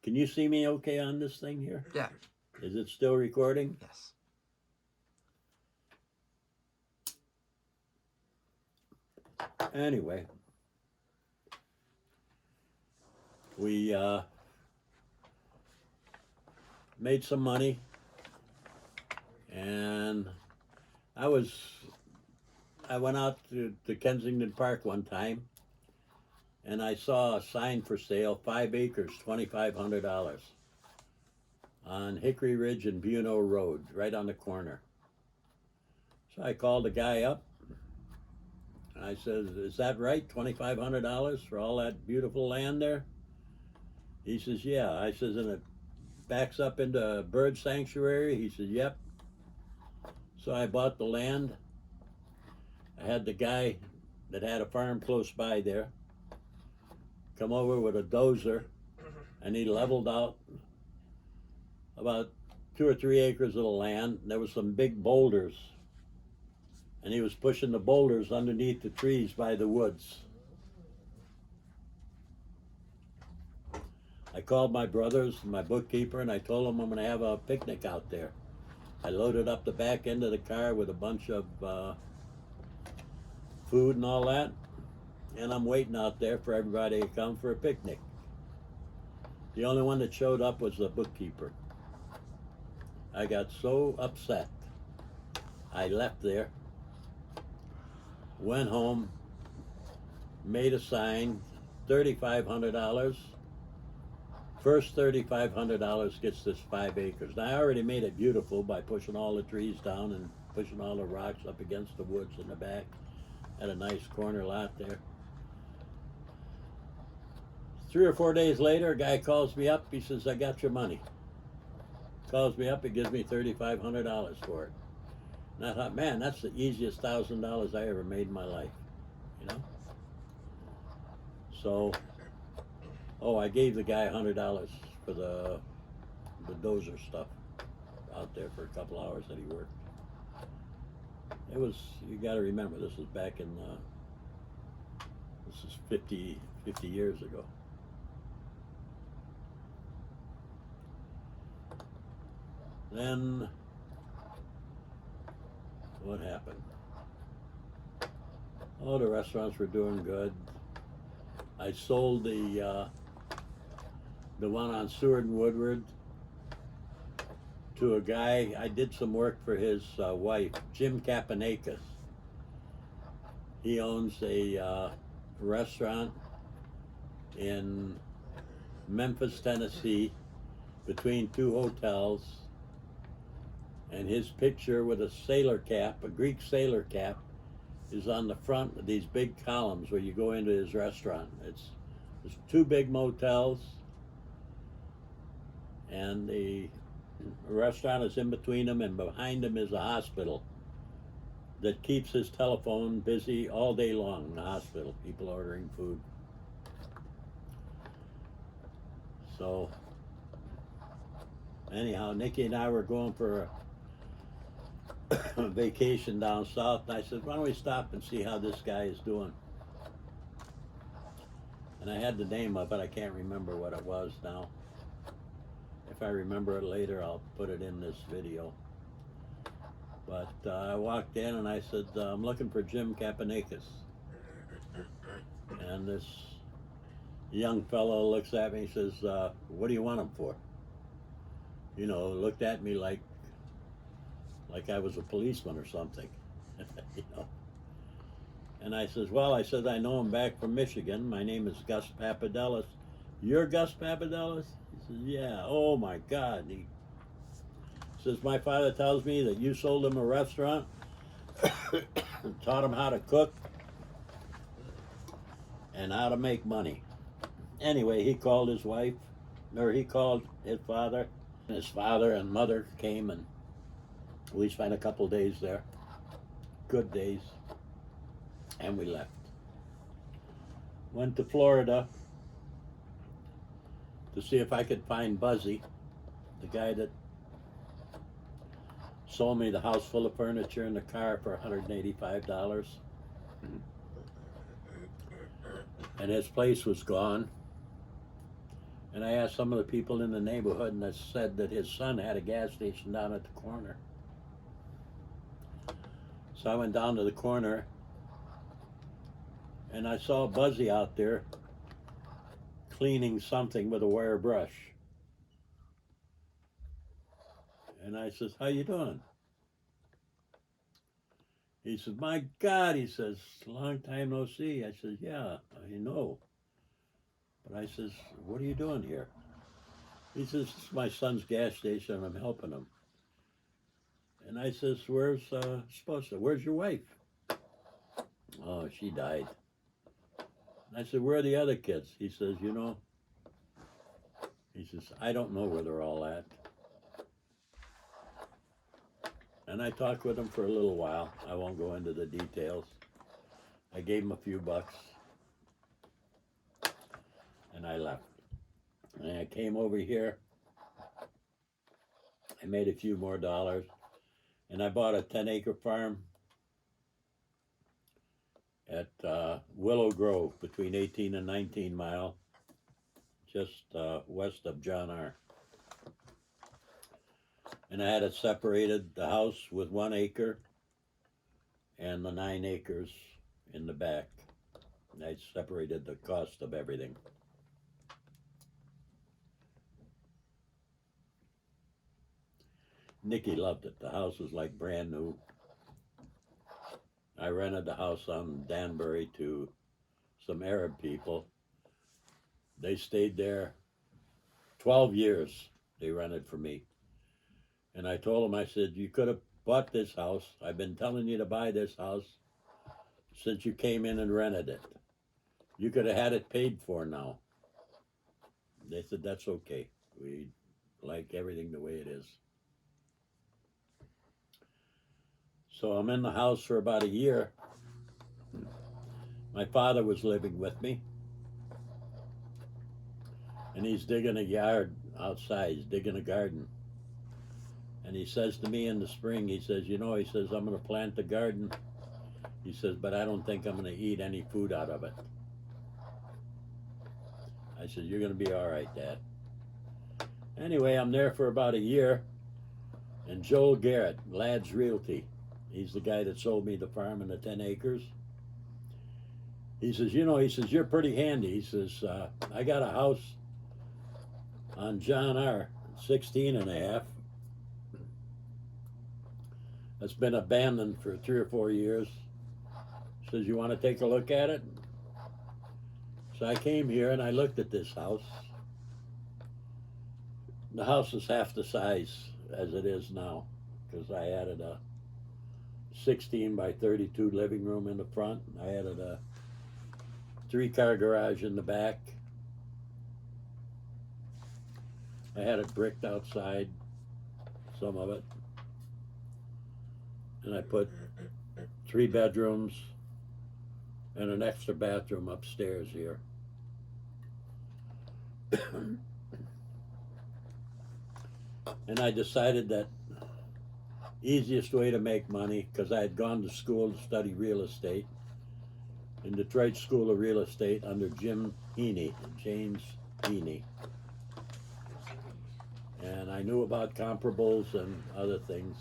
Can you see me okay on this thing here? Yeah. Is it still recording? Yes. Anyway, we made some money, and I went out to Kensington Park one time, and I saw a sign for sale, 5 acres, $2,500, on Hickory Ridge and Buno Road, right on the corner. So I called the guy up, and I said, "Is that right? $2,500 for all that beautiful land there?" He says, "Yeah." I says, "And it backs up into a bird sanctuary?" He said, "Yep." So I bought the land. I had the guy that had a farm close by there come over with a dozer, and he leveled out about 2 or 3 acres of the land. There was some big boulders, and he was pushing the boulders underneath the trees by the woods. I called my brothers and my bookkeeper, and I told them I'm going to have a picnic out there. I loaded up the back end of the car with a bunch of food and all that, and I'm waiting out there for everybody to come for a picnic. The only one that showed up was the bookkeeper. I got so upset. I left there, went home, made a sign, $3,500. First $3,500 gets this 5 acres. Now I already made it beautiful by pushing all the trees down and pushing all the rocks up against the woods in the back. Had a nice corner lot there. 3 or 4 days later, a guy calls me up. He says, "I got your money." Calls me up. He gives me $3,500 for it. And I thought, man, that's the easiest $1,000 I ever made in my life. You know. So, I gave the guy $100 for the dozer stuff out there for a couple hours that he worked. It was, you got to remember, this was back in, this is 50 years ago. Then, what happened? Oh, the restaurants were doing good. I sold the one on Seward and Woodward to a guy. I did some work for his wife, Jim Kapanakis. He owns a restaurant in Memphis, Tennessee, between two hotels, and his picture with a sailor cap, a Greek sailor cap, is on the front of these big columns where you go into his restaurant. There's two big motels, and the restaurant is in between them, and behind him is a hospital that keeps his telephone busy all day long in the hospital, people ordering food. So anyhow, Nikki and I were going for a vacation down south, and I said, "Why don't we stop and see how this guy is doing?" And I had the name of it. I can't remember what it was now. If I remember it later, I'll put it in this video. But I walked in and I said, "I'm looking for Jim Kapanakis." And this young fellow looks at me and says, "What do you want him for?" You know, looked at me like I was a policeman or something. You know. And I says, "Well," I said, "I know him back from Michigan. My name is Gus Papadelis." "You're Gus Papadelis?" He says, "Yeah." "Oh my God." He says, "My father tells me that you sold him a restaurant and taught him how to cook and how to make money." Anyway, he called his wife, or he called his father. His father and mother came, and we spent a couple days there. Good days. And we left. Went to Florida to see if I could find Buzzy, the guy that sold me the house full of furniture and the car for $185. And his place was gone. And I asked some of the people in the neighborhood, and they said that his son had a gas station down at the corner. So I went down to the corner, and I saw Buzzy out there cleaning something with a wire brush. And I says, "How you doing?" He says, "My God," he says, "long time no see." I says, "Yeah, I know." But I says, "What are you doing here?" He says, "This is my son's gas station, and I'm helping him." And I says, "Where's where's your wife?" "Oh, she died." And I said, "Where are the other kids?" He says, he says, "I don't know where they're all at." And I talked with him for a little while. I won't go into the details. I gave him a few bucks, and I left. And I came over here. I made a few more dollars, and I bought a 10-acre farm at Willow Grove, between 18 and 19 Mile, just west of John R. And I had it separated, the house with 1 acre and the 9 acres in the back. And I separated the cost of everything. Nikki loved it. The house was like brand new. I rented the house on Danbury to some Arab people. They stayed there 12 years. They rented for me. And I told them, I said, "You could have bought this house. I've been telling you to buy this house since you came in and rented it. You could have had it paid for now." They said, "That's okay. We like everything the way it is." So I'm in the house for about a year. My father was living with me, and he's digging a yard outside. He's digging a garden. And he says to me in the spring, he says, he says, "I'm going to plant the garden." He says, "But I don't think I'm going to eat any food out of it." I said, "You're going to be all right, Dad." Anyway, I'm there for about a year, and Joel Garrett, Ladd's Realty, he's the guy that sold me the farm and the 10 acres. He says, he says, "You're pretty handy." He says, "I got a house on John R., 16 and a half. It's been abandoned for 3 or 4 years. He says, you want to take a look at it?" So I came here and I looked at this house. The house is half the size as it is now, because I added a 16 by 32 living room in the front. I added a 3-car garage in the back. I had it bricked outside, some of it. And I put 3 bedrooms and an extra bathroom upstairs here. And I decided that easiest way to make money, because I had gone to school to study real estate in Detroit School of Real Estate under James Heaney. And I knew about comparables and other things.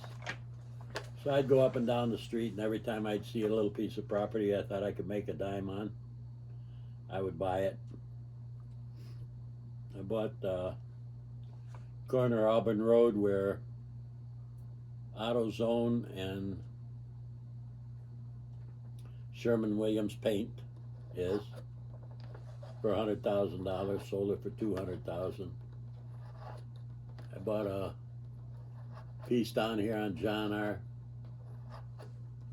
So I'd go up and down the street, and every time I'd see a little piece of property I thought I could make a dime on, I would buy it. I bought corner Auburn Road where AutoZone and Sherman-Williams Paint is, for $100,000. Sold it for $200,000. I bought a piece down here on John R.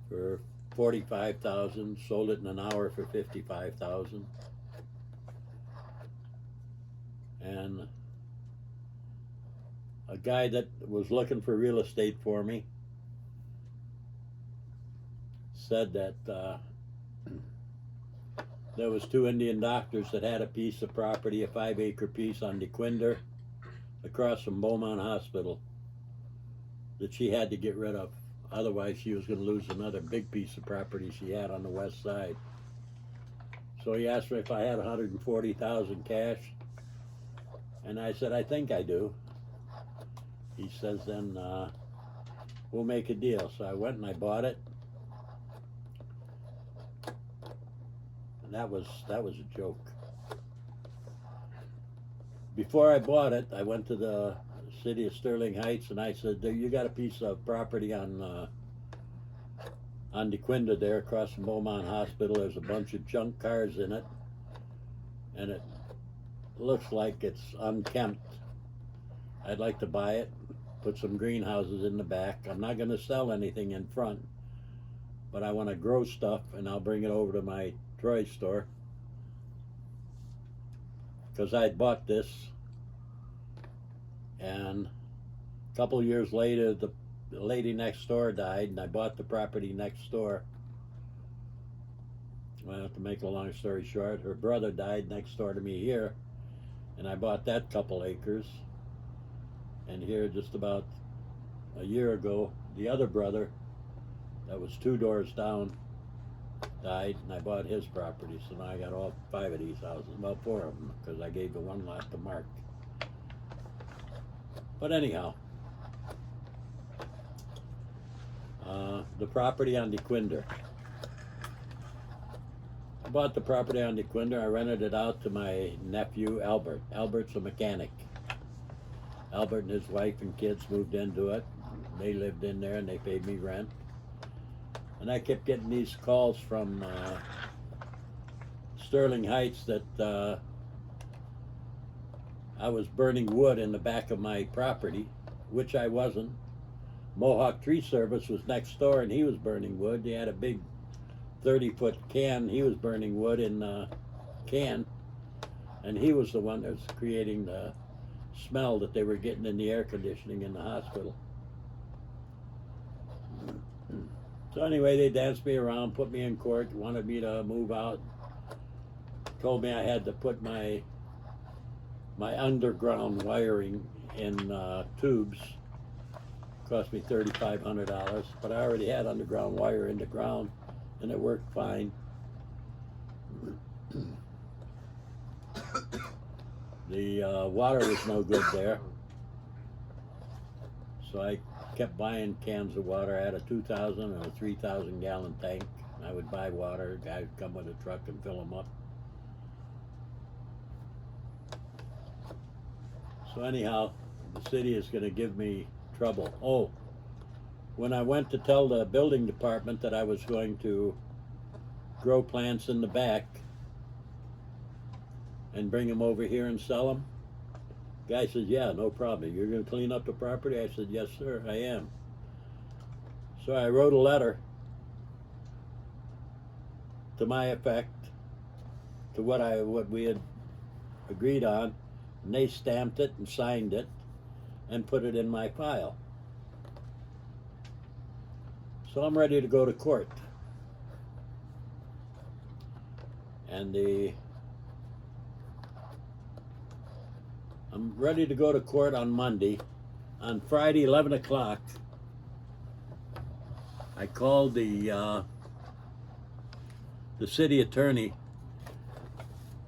for $45,000. Sold it in an hour for $55,000. And a guy that was looking for real estate for me said that there was 2 Indian doctors that had a piece of property, a 5-acre piece on DeQuinder across from Beaumont Hospital, that she had to get rid of. Otherwise she was going to lose another big piece of property she had on the west side. So he asked me if I had $140,000 cash. And I said, I think I do. He says, then we'll make a deal. So I went and I bought it. And that was a joke. Before I bought it, I went to the city of Sterling Heights and I said, you got a piece of property on DeQuinta there across from Beaumont Hospital. There's a bunch of junk cars in it. And it looks like it's unkempt. I'd like to buy it, put some greenhouses in the back. I'm not going to sell anything in front, but I want to grow stuff, and I'll bring it over to my Troy store. Because I'd bought this, and a couple of years later, the lady next door died, and I bought the property next door. Well, to make a long story short, her brother died next door to me here, and I bought that couple acres. And here, just about a year ago, the other brother, that was 2 doors down, died, and I bought his property. So now I got all 5 of these houses, well, 4 of them, because I gave the one lot to Mark. But anyhow, the property on DeQuinta. I bought the property on DeQuinta. I rented it out to my nephew, Albert. Albert's a mechanic. Albert and his wife and kids moved into it. They lived in there and they paid me rent. And I kept getting these calls from Sterling Heights that I was burning wood in the back of my property, which I wasn't. Mohawk Tree Service was next door and he was burning wood. He had a big 30-foot can. He was burning wood in a can, and he was the one that was creating the smell that they were getting in the air conditioning in the hospital. So anyway, they danced me around, put me in court, wanted me to move out, told me I had to put my underground wiring in tubes. Cost me $3,500, but I already had underground wire in the ground and it worked fine. The water was no good there, so I kept buying cans of water. I had a 2,000 and a 3,000 gallon tank. I would buy water, guy would come with a truck and fill them up. So anyhow, the city is going to give me trouble. Oh, when I went to tell the building department that I was going to grow plants in the back and bring them over here and sell them, guy says, yeah, no problem. You're going to clean up the property? I said, yes, sir, I am. So I wrote a letter to my effect, to what we had agreed on, and they stamped it and signed it and put it in my file. So I'm ready to go to court. And I'm ready to go to court on Monday. On Friday, 11 o'clock, I called the city attorney,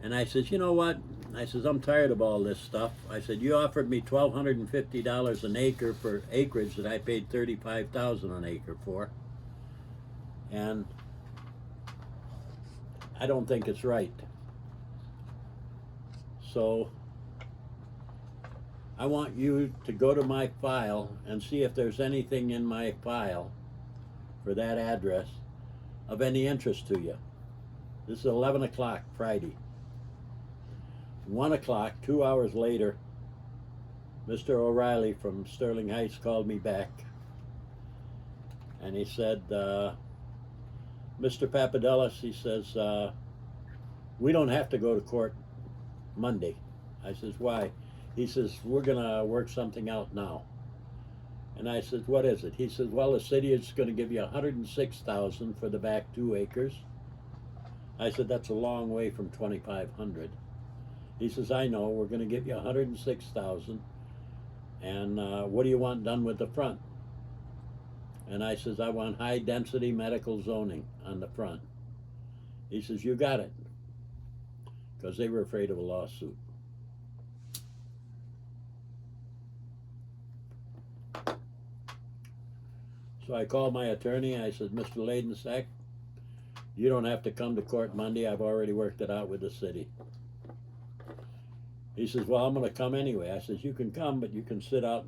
and I says, you know what? I says, I'm tired of all this stuff. I said, you offered me $1,250 an acre for acreage that I paid $35,000 an acre for, and I don't think it's right. So I want you to go to my file and see if there's anything in my file for that address of any interest to you. This is 11 o'clock Friday. 1 o'clock, 2 hours later, Mr. O'Reilly from Sterling Heights called me back, and he said, Mr. Papadelis, he says, we don't have to go to court Monday. I says, why? He says, we're gonna work something out now. And I said, what is it? He says, well, the city is gonna give you $106,000 for the back 2 acres. I said, that's a long way from $2,500. He says, I know, we're gonna give you $106,000. And what do you want done with the front? And I says, I want high density medical zoning on the front. He says, you got it. Because they were afraid of a lawsuit. So I called my attorney. I said, Mr. Ladensack, you don't have to come to court Monday. I've already worked it out with the city. He says, well, I'm going to come anyway. I says, you can come, but you can sit out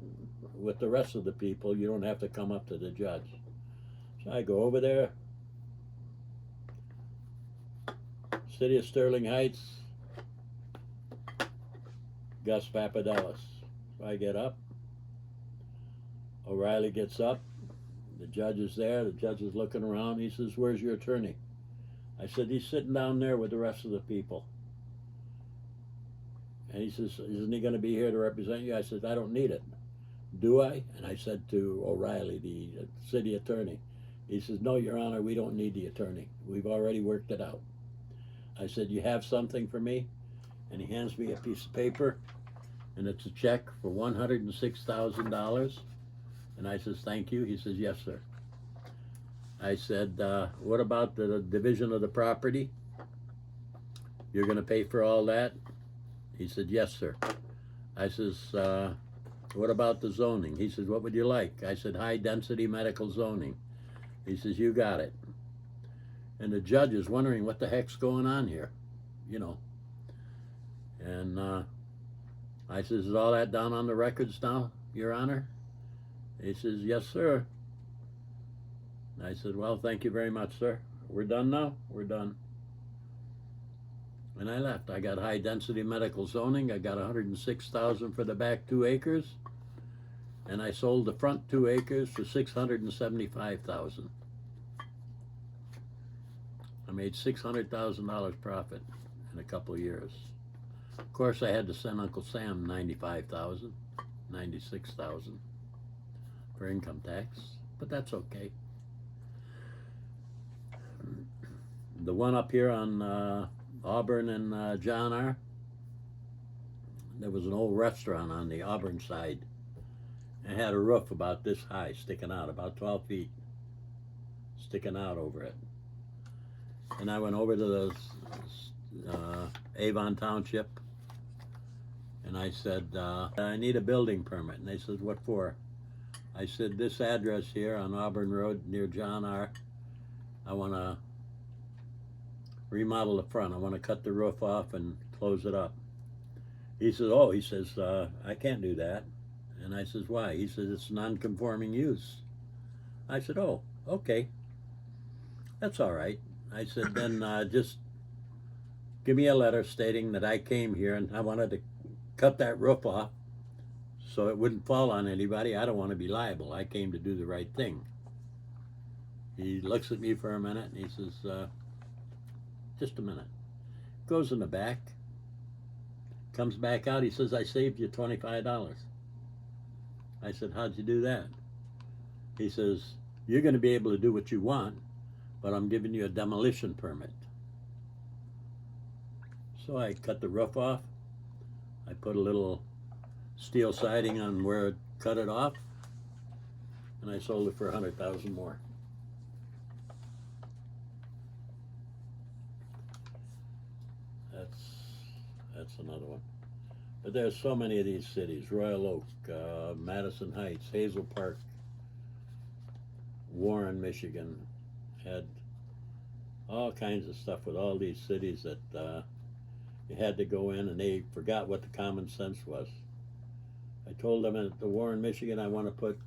with the rest of the people. You don't have to come up to the judge. So I go over there. City of Sterling Heights, Gus Papadelis. So I get up. O'Reilly gets up. The judge is there. The judge is looking around. He says, where's your attorney? I said, he's sitting down there with the rest of the people. And he says, isn't he going to be here to represent you? I said, I don't need it. Do I? And I said to O'Reilly, the city attorney. He says, no, Your Honor, we don't need the attorney. We've already worked it out. I said, you have something for me? And he hands me a piece of paper, and it's a check for $106,000. And I says, thank you. He says, yes, sir. I said, what about the division of the property? You're going to pay for all that? He said, yes, sir. I says, what about the zoning? He says, what would you like? I said, high density medical zoning. He says, you got it. And the judge is wondering what the heck's going on here, you know. And I says, is all that down on the records now, Your Honor? He says, yes, sir. And I said, well, thank you very much, sir. We're done now? We're done. And I left. I got high density medical zoning. I got $106,000 for the back 2 acres. And I sold the front 2 acres for $675,000. I made $600,000 profit in a couple of years. Of course, I had to send Uncle Sam $95,000, $96,000 for income tax, but that's okay. The one up here on Auburn and John R., there was an old restaurant on the Auburn side. It had a roof about this high, sticking out, about 12 feet, sticking out over it. And I went over to the Avon Township, and I said, I need a building permit. And they said, what for? I said, this address here on Auburn Road near John R., I want to remodel the front. I want to cut the roof off and close it up. He says, oh, he says, I can't do that. And I says, why? He says, it's non-conforming use. I said, oh, okay. That's all right. I said, then just give me a letter stating that I came here and I wanted to cut that roof off so it wouldn't fall on anybody. I don't want to be liable. I came to do the right thing. He looks at me for a minute and he says, just a minute. Goes in the back, comes back out. He says, I saved you $25. I said, how'd you do that? He says, you're going to be able to do what you want, but I'm giving you a demolition permit. So I cut the roof off. I put a little steel siding on where it cut it off, and I sold it for $100,000 more. That's another one. But there's so many of these cities: Royal Oak, Madison Heights, Hazel Park, Warren, Michigan. Had all kinds of stuff with all these cities that you had to go in, and they forgot what the common sense was. I told them at the Warren, Michigan, I want to put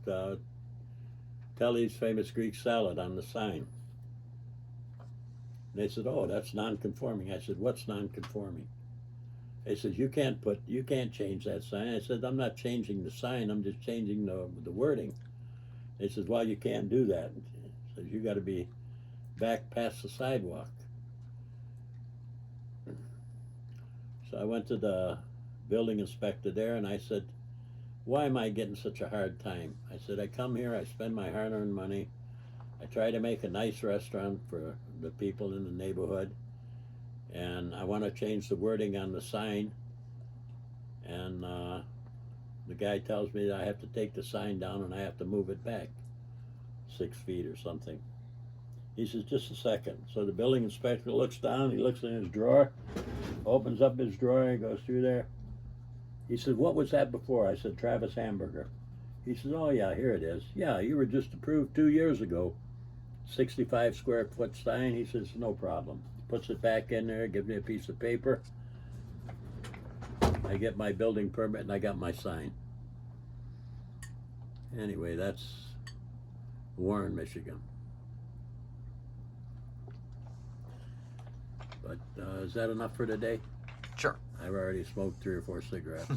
Telly's famous Greek salad on the sign. And they said, oh, that's non-conforming. I said, what's non-conforming? They said, you can't change that sign. I said, I'm not changing the sign, I'm just changing the wording. They said, well, you can't do that. He says, you got to be back past the sidewalk. So I went to the building inspector there and I said, why am I getting such a hard time? I said, I come here, I spend my hard-earned money, I try to make a nice restaurant for the people in the neighborhood, and I want to change the wording on the sign, and the guy tells me that I have to take the sign down and I have to move it back 6 feet or something. He says, just a second. So the building inspector looks down, he looks in his drawer, opens up his drawer, he goes through there. He said, what was that before? I said, Travis Hamburger. He says, oh yeah, here it is. Yeah, you were just approved 2 years ago. 65 square foot sign. He says, no problem. Puts it back in there, gives me a piece of paper. I get my building permit and I got my sign. Anyway, that's Warren, Michigan. But is that enough for today? Sure. I've already smoked 3 or 4 cigarettes.